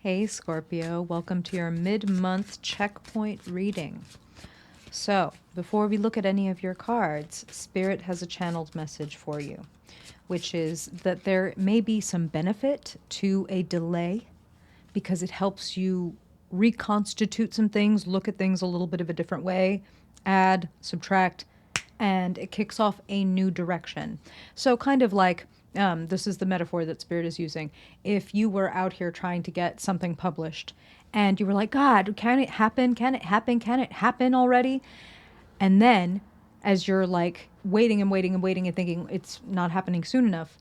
Hey Scorpio, welcome to your mid-month checkpoint reading. So, before we look at any of your cards, Spirit has a channeled message for you, which is that there may be some benefit to a delay because it helps you reconstitute some things, look at things a little bit of a different way, add, subtract, and it kicks off a new direction. So, kind of like this is the metaphor that Spirit is using. If you were out here trying to get something published and you were like, God, can it happen? Can it happen? Can it happen already? And then, as you're like waiting and waiting and waiting and thinking it's not happening soon enough,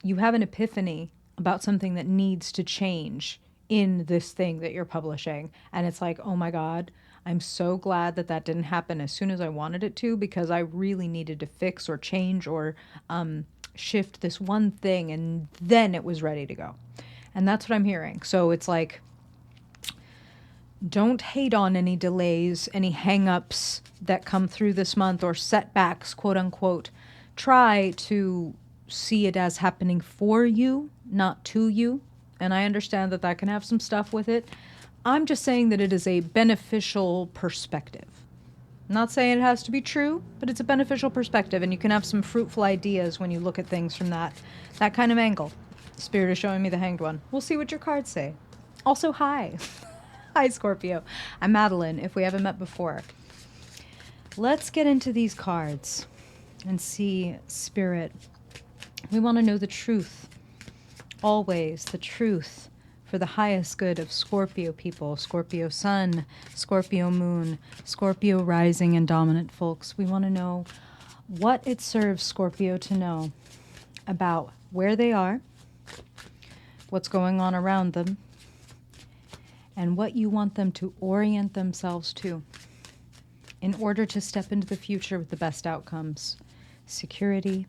you have an epiphany about something that needs to change in this thing that you're publishing. And it's like, oh my God, I'm so glad that that didn't happen as soon as I wanted it to, because I really needed to fix or change or shift this one thing. And then it was ready to go. And that's what I'm hearing. So it's like, don't hate on any delays, any hang-ups that come through this month or setbacks, quote unquote. Try to see it as happening for you, not to you. And I understand that that can have some stuff with it. I'm just saying that it is a beneficial perspective. I'm not saying it has to be true, but it's a beneficial perspective, and you can have some fruitful ideas when you look at things from that kind of angle. Spirit is showing me the Hanged One. We'll see what your cards say. Also, hi. Hi, Scorpio. I'm Madeline, if we haven't met before. Let's get into these cards and see, Spirit. We want to know the truth. Always the truth for the highest good of Scorpio people, Scorpio sun, Scorpio moon, Scorpio rising and dominant folks. We want to know what it serves Scorpio to know about where they are, what's going on around them, and what you want them to orient themselves to in order to step into the future with the best outcomes. Security,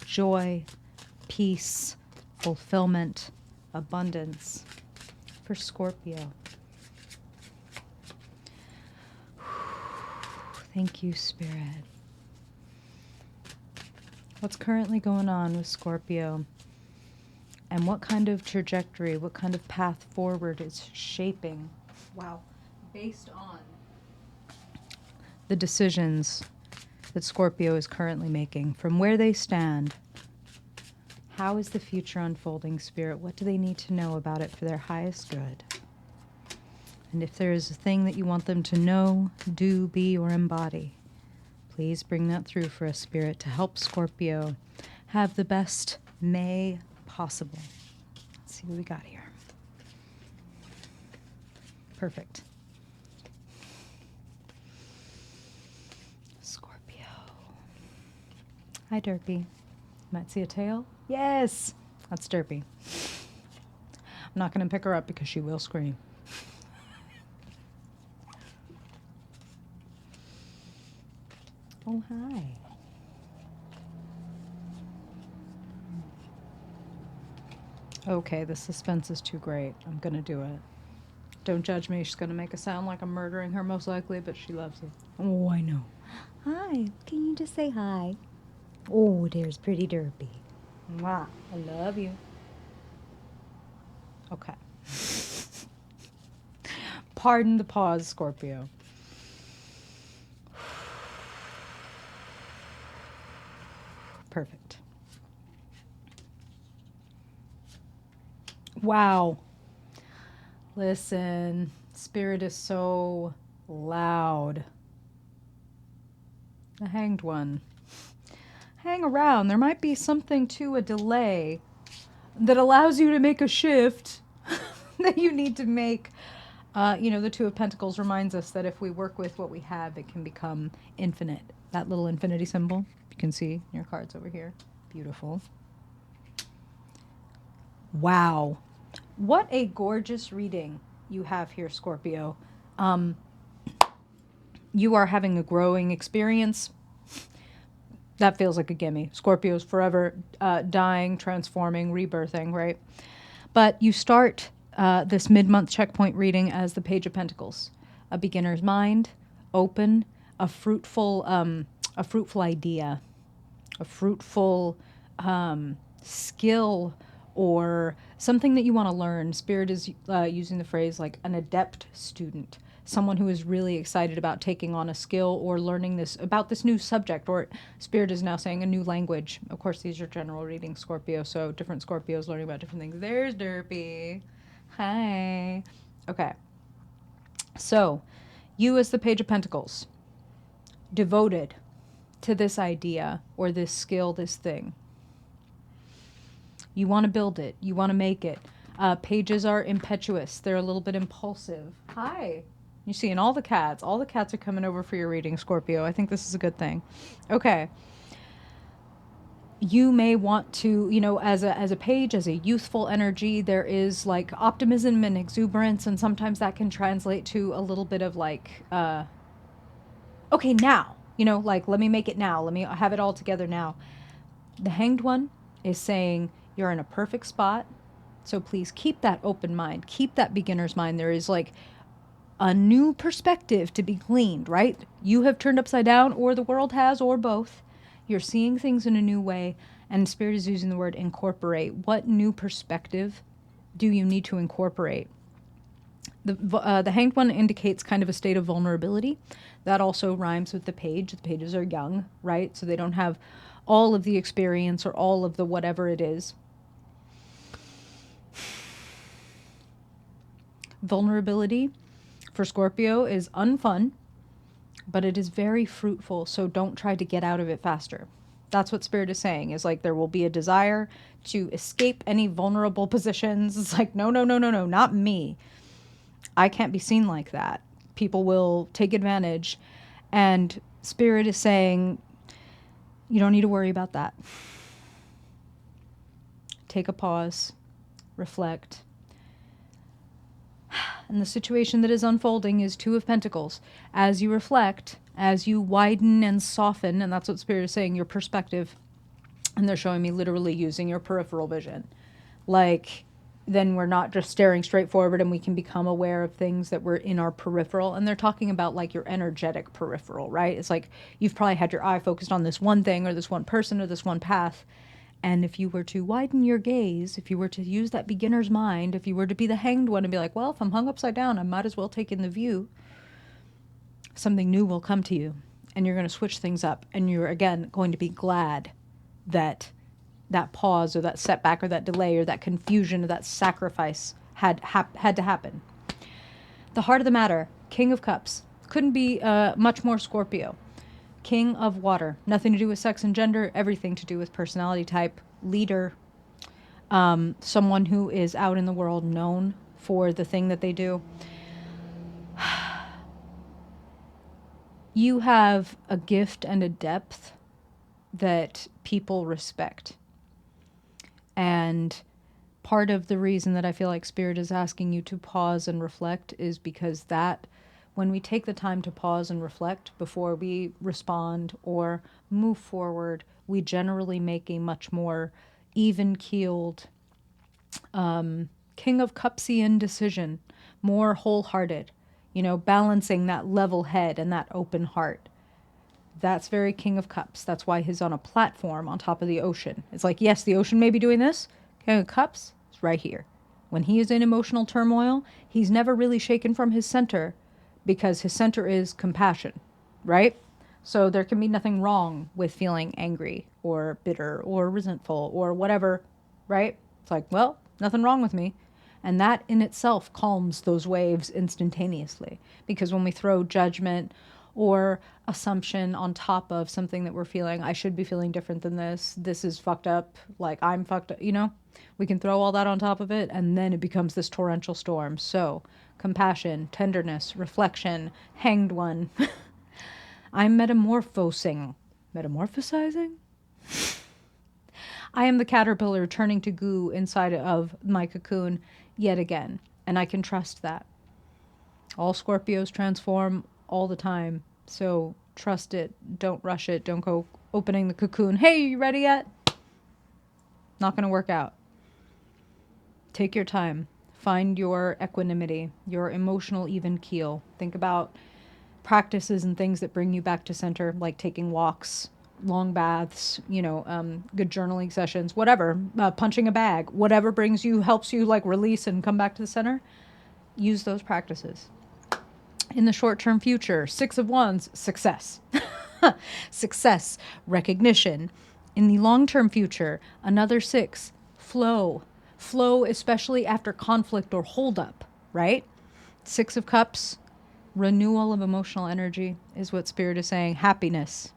joy, peace, fulfillment, abundance for Scorpio. Thank you, Spirit. What's currently going on with Scorpio? And what kind of trajectory, what kind of path forward is shaping? Wow. Based on the decisions that Scorpio is currently making, from where they stand, how is the future unfolding, Spirit? What do they need to know about it for their highest good? And if there is a thing that you want them to know, do, be, or embody, please bring that through for us, Spirit, to help Scorpio have the best May possible. Let's see what we got here. Perfect. Scorpio. Hi, Derpy. Might see a tail? Yes! That's Derpy. I'm not going to pick her up because she will scream. Oh, hi. Okay, the suspense is too great. I'm going to do it. Don't judge me. She's going to make a sound like I'm murdering her, most likely, but she loves it. Oh, I know. Hi. Can you just say hi? Oh, there's pretty Derpy. Mwah. I love you. Okay. Pardon the pause, Scorpio. Perfect. Wow. Listen, Spirit is so loud. The Hanged One. Hang around. There might be something to a delay that allows you to make a shift that you need to make. The Two of Pentacles reminds us that if we work with what we have, it can become infinite. That little infinity symbol, you can see in your cards over here. Beautiful. Wow. What a gorgeous reading you have here, Scorpio. You are having a growing experience. That feels like a gimme. Scorpio's forever dying, transforming, rebirthing, right? But you start this mid-month checkpoint reading as the Page of Pentacles. A beginner's mind, open, a fruitful idea, a fruitful skill or Something that you want to learn. Spirit is using the phrase like an adept student, someone who is really excited about taking on a skill or learning this about this new subject, or Spirit is now saying a new language. Of course, these are general readings, Scorpio, so different Scorpios learning about different things. There's Derpy. Hi. Okay. So, you as the Page of Pentacles, devoted to this idea or this skill, this thing. You want to build it. You want to make it. Pages are impetuous. They're a little bit impulsive. Hi. You see, and all the cats are coming over for your reading, Scorpio. I think this is a good thing. Okay. You may want to, as a page, as a youthful energy, there is like optimism and exuberance, and sometimes that can translate to a little bit of like, okay, now, like, let me make it now. Let me have it all together now. The Hanged One is saying you're in a perfect spot. So please keep that open mind. Keep that beginner's mind. There is like a new perspective to be gleaned, right? You have turned upside down, or the world has, or both. You're seeing things in a new way, and Spirit is using the word incorporate. What new perspective do you need to incorporate? The Hanged One indicates kind of a state of vulnerability. That also rhymes with the page. The pages are young, right? So they don't have all of the experience or all of the whatever it is. Vulnerability for Scorpio is unfun, but it is very fruitful, so don't try to get out of it faster. That's what Spirit is saying, is like there will be a desire to escape any vulnerable positions. It's like, no, not me. I can't be seen like that. People will take advantage. And Spirit is saying, you don't need to worry about that. Take a pause, reflect. And the situation that is unfolding is Two of Pentacles. As you reflect, as you widen and soften, and that's what Spirit is saying, your perspective, and they're showing me literally using your peripheral vision. Like, then we're not just staring straight forward, and we can become aware of things that were in our peripheral. And they're talking about like your energetic peripheral, right? It's like you've probably had your eye focused on this one thing or this one person or this one path. And if you were to widen your gaze, if you were to use that beginner's mind, if you were to be the Hanged One and be like, well, if I'm hung upside down, I might as well take in the view, something new will come to you. And you're going to switch things up. And you're, again, going to be glad that that pause or that setback or that delay or that confusion or that sacrifice had to happen. The heart of the matter, King of Cups. Couldn't be much more Scorpio. King of Water. Nothing to do with sex and gender. Everything to do with personality type. Leader. Someone who is out in the world known for the thing that they do. You have a gift and a depth that people respect. And part of the reason that I feel like Spirit is asking you to pause and reflect is because that when we take the time to pause and reflect before we respond or move forward, we generally make a much more even-keeled, King of Cupsian decision, more wholehearted, balancing that level head and that open heart. That's very King of Cups. That's why he's on a platform on top of the ocean. It's like, yes, the ocean may be doing this. King of Cups is right here. When he is in emotional turmoil, he's never really shaken from his center because his center is compassion, right? So there can be nothing wrong with feeling angry or bitter or resentful or whatever, right? It's like, well, nothing wrong with me. And that in itself calms those waves instantaneously. Because when we throw judgment or assumption on top of something that we're feeling, I should be feeling different than this is fucked up, like I'm fucked up, we can throw all that on top of it, and then it becomes this torrential storm. So compassion, tenderness, reflection, Hanged One. I'm metamorphosizing. I am the caterpillar turning to goo inside of my cocoon yet again, and I can trust that. All Scorpios transform all the time, so trust it. Don't rush it. Don't go opening the cocoon. Hey, you ready yet? Not going to work out. Take your time. Find your equanimity, your emotional even keel. Think about practices and things that bring you back to center, like taking walks long baths, good journaling sessions, whatever, punching a bag, whatever helps you like release and come back to the center, use those practices. In the short-term future, 6 of Wands, success. Success, recognition. In the long-term future, another 6, flow. Flow, especially after conflict or holdup, right? 6 of Cups, renewal of emotional energy is what Spirit is saying. Happiness,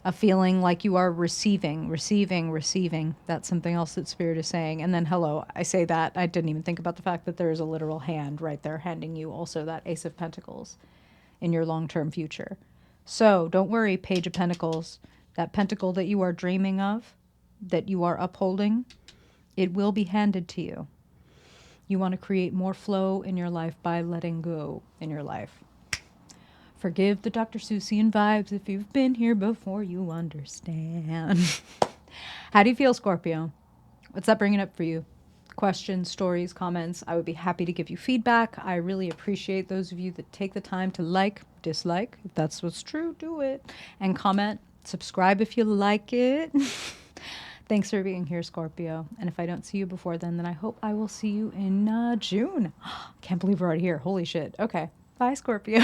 a feeling like you are receiving, receiving, receiving. That's something else that Spirit is saying. And then, hello, I say that. I didn't even think about the fact that there is a literal hand right there handing you also that Ace of Pentacles in your long-term future. So don't worry, Page of Pentacles. That pentacle that you are dreaming of, that you are upholding, it will be handed to you. You want to create more flow in your life by letting go in your life. Forgive the Dr. Seussian vibes. If you've been here before, you understand. How do you feel, Scorpio? What's that bringing up for you? Questions, stories, comments. I would be happy to give you feedback. I really appreciate those of you that take the time to like, dislike. If that's what's true, do it. And comment. Subscribe if you like it. Thanks for being here, Scorpio. And if I don't see you before then I hope I will see you in June. Can't believe we're already here. Holy shit. Okay. Bye, Scorpio.